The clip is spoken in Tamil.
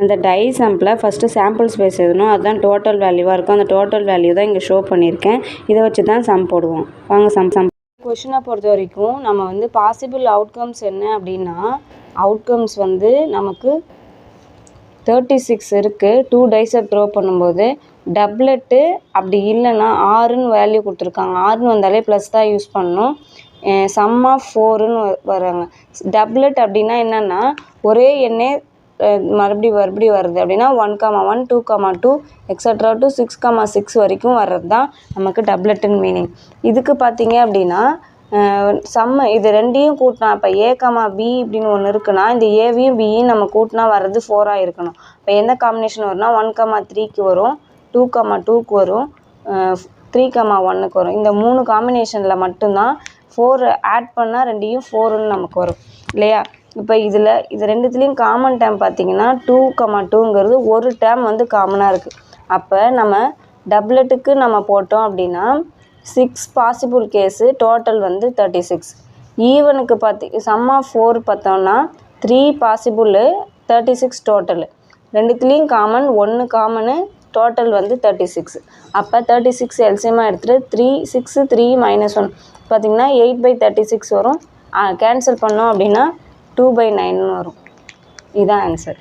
அந்த டை சம்பில் ஃபஸ்ட்டு சாம்பிள் ஸ்பேஸ் எழுதணும். அதுதான் டோட்டல் வேல்யூவாக இருக்கும். அந்த டோட்டல் வேல்யூ தான் இங்கே ஷோ பண்ணியிருக்கேன். இதை வச்சு தான் சம் போடுவோம். வாங்க சம் கொஷினை பொறுத்த வரைக்கும் நம்ம வந்து பாசிபிள் அவுட்கம்ஸ் என்ன அப்படின்னா, அவுட்கம்ஸ் வந்து நமக்கு 36 இருக்குது. 2 டைஸை த்ரோ பண்ணும்போது டப்லெட்டு அப்படி இல்லைன்னா ஆறுன்னு வேல்யூ கொடுத்துருக்காங்க. ஆறுன்னு வந்தாலே ப்ளஸ் தான் யூஸ் பண்ணணும். சம் ஆஃப் 4ன்னு வராங்க. டப்லெட் அப்படின்னா என்னென்னா ஒரே எண்ணே மறுபடியும் வருது அப்படின்னா 1,1 2,2 எக்ஸட்ரா டு 6,6 வரைக்கும் வர்றது தான் நமக்கு டப்லெட்டுன்னு மீனிங். இதுக்கு பார்த்தீங்க அப்படின்னா இது ரெண்டையும் கூட்டினா இப்போ A, B இப்படின்னு ஒன்று இருக்குன்னா இந்த ஏவையும் பியும் நம்ம கூட்டினா வர்றது 4ஆக இருக்கணும். இப்போ எந்த காம்பினேஷன் வரும்னா 1,3க்கு வரும், 2,2க்கு வரும், 3,1க்கு வரும். இந்த 3 காம்பினேஷனில் மட்டும்தான் 4 ஆட் பண்ணால் ரெண்டையும் 4ன்னு நமக்கு வரும் இல்லையா? இப்போ இது ரெண்டுத்துலேயும் காமன் டேர்ம் பார்த்தீங்கன்னா 2,2ங்கிறது ஒரு டேர்ம் வந்து காமனாக இருக்குது. அப்போ நம்ம டப்லெட்டுக்கு நம்ம போட்டோம் அப்படின்னா 6 பாசிபிள் கேஸு, டோட்டல் வந்து 36. ஈவனுக்கு சம் ஆஃப் 4 பார்த்தோம்னா 3 பாசிபிள் 36 டோட்டலு. ரெண்டுத்துலேயும் காமன் 1 காமனு, டோட்டல் வந்து 36. அப்போ 36 எல்சியமாக எடுத்துகிட்டு 6 3 -1 பார்த்திங்கன்னா 8/36 வரும். கேன்சல் பண்ணோம் அப்படின்னா 2/9 வரும். இதுதான் ஆன்சர்.